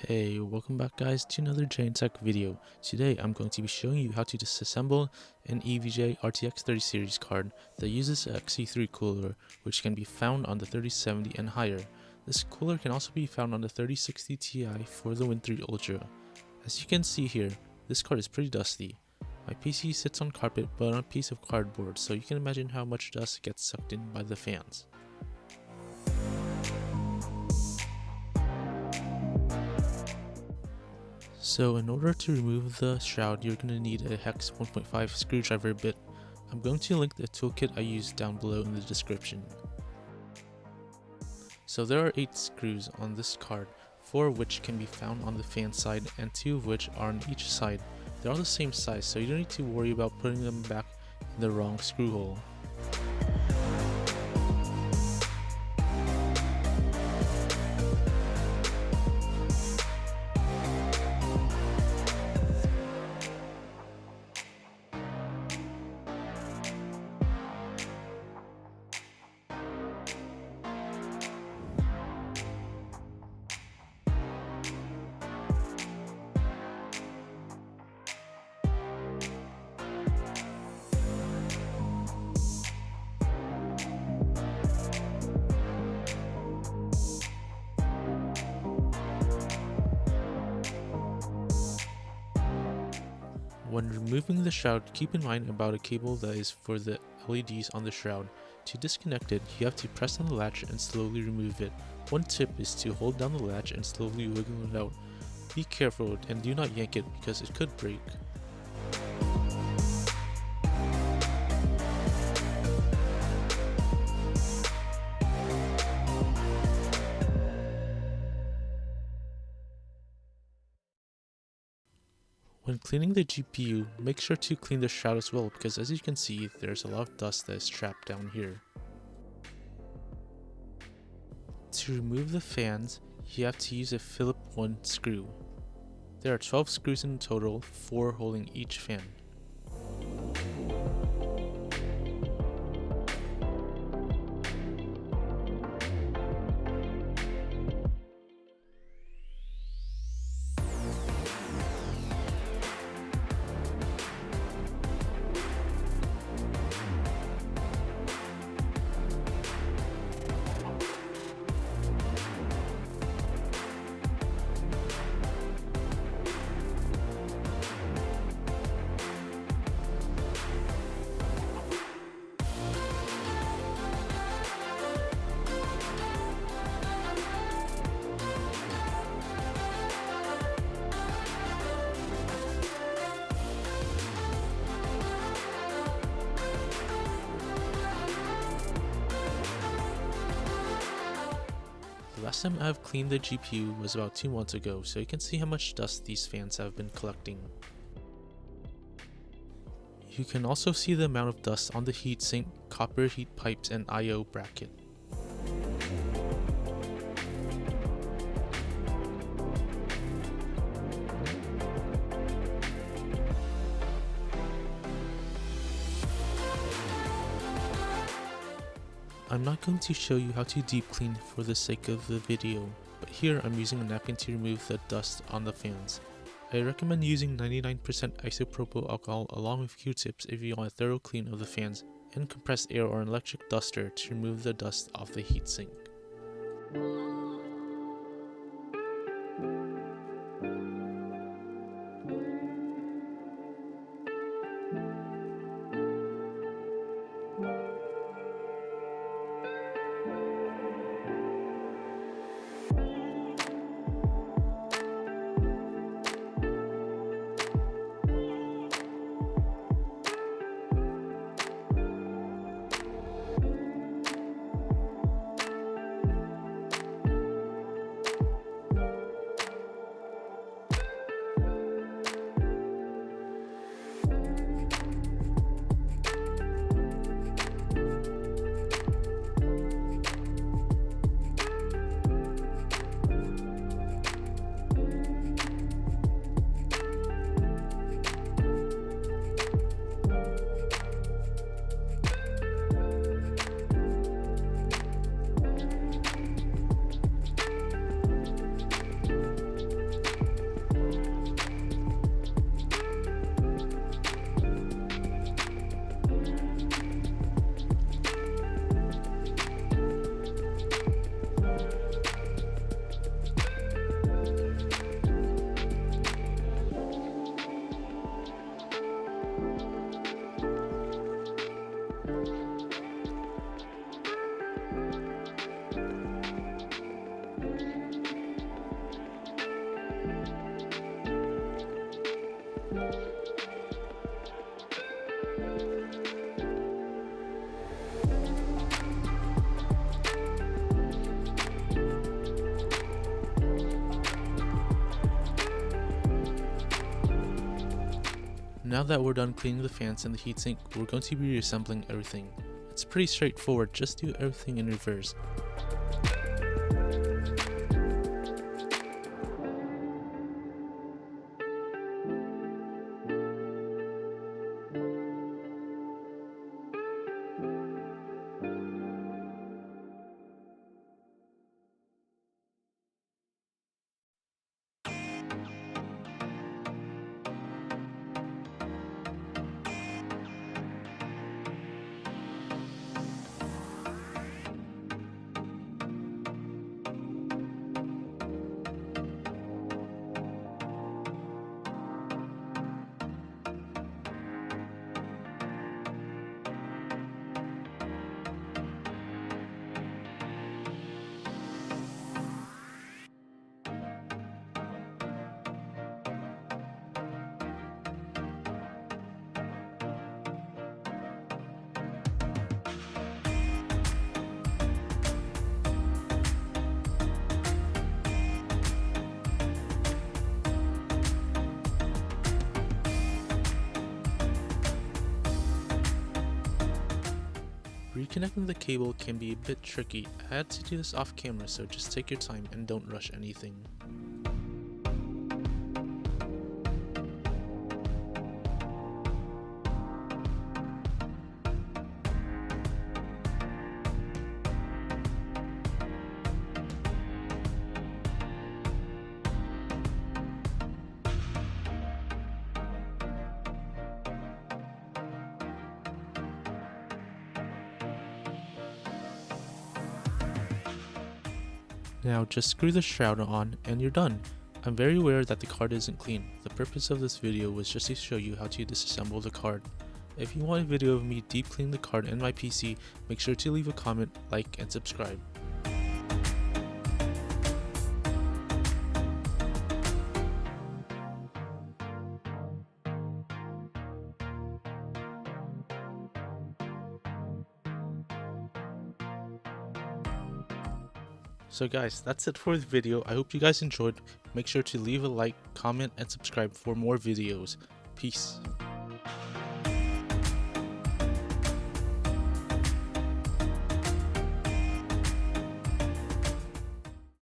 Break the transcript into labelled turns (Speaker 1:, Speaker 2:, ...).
Speaker 1: Hey, welcome back guys to another Tech video. Today I'm going to be showing you how to disassemble an EVGA RTX 30 series card that uses a XC3 cooler, which can be found on the 3070 and higher. This cooler can also be found on the 3060 Ti for the Win3 Ultra. As you can see here, this card is pretty dusty. My PC sits on carpet but on a piece of cardboard, so you can imagine how much dust gets sucked in by the fans. So in order to remove the shroud, you're going to need a hex 1.5 screwdriver bit. I'm going to link the toolkit I used down below in the description. So there are 8 screws on this card, 4 of which can be found on the fan side and 2 of which are on each side. They're all the same size, so you don't need to worry about putting them back in the wrong screw hole. When removing the shroud, keep in mind about a cable that is for the LEDs on the shroud. To disconnect it, you have to press on the latch and slowly remove it. One tip is to hold down the latch and slowly wiggle it out. Be careful and do not yank it because it could break. When cleaning the GPU, make sure to clean the shroud as well because as you can see, there's a lot of dust that is trapped down here. To remove the fans, you have to use a Phillips 1 screw. There are 12 screws in total, 4 holding each fan. The last time I've cleaned the GPU was about 2 months ago, so you can see how much dust these fans have been collecting. You can also see the amount of dust on the heatsink, copper heat pipes, and I/O bracket. I'm not going to show you how to deep clean for the sake of the video, but here I'm using a napkin to remove the dust on the fans. I recommend using 99% isopropyl alcohol along with Q-tips if you want a thorough clean of the fans, and compressed air or an electric duster to remove the dust off the heatsink. Now that we're done cleaning the fans and the heatsink, we're going to be reassembling everything. It's pretty straightforward, just do everything in reverse. Reconnecting the cable can be a bit tricky. I had to do this off camera, so just take your time and don't rush anything. Now just screw the shroud on and you're done. I'm very aware that the card isn't clean. The purpose of this video was just to show you how to disassemble the card. If you want a video of me deep cleaning the card and my PC, make sure to leave a comment, like, and subscribe. So guys, that's it for the video. I hope you guys enjoyed. Make sure to leave a like, comment, and subscribe for more videos. Peace.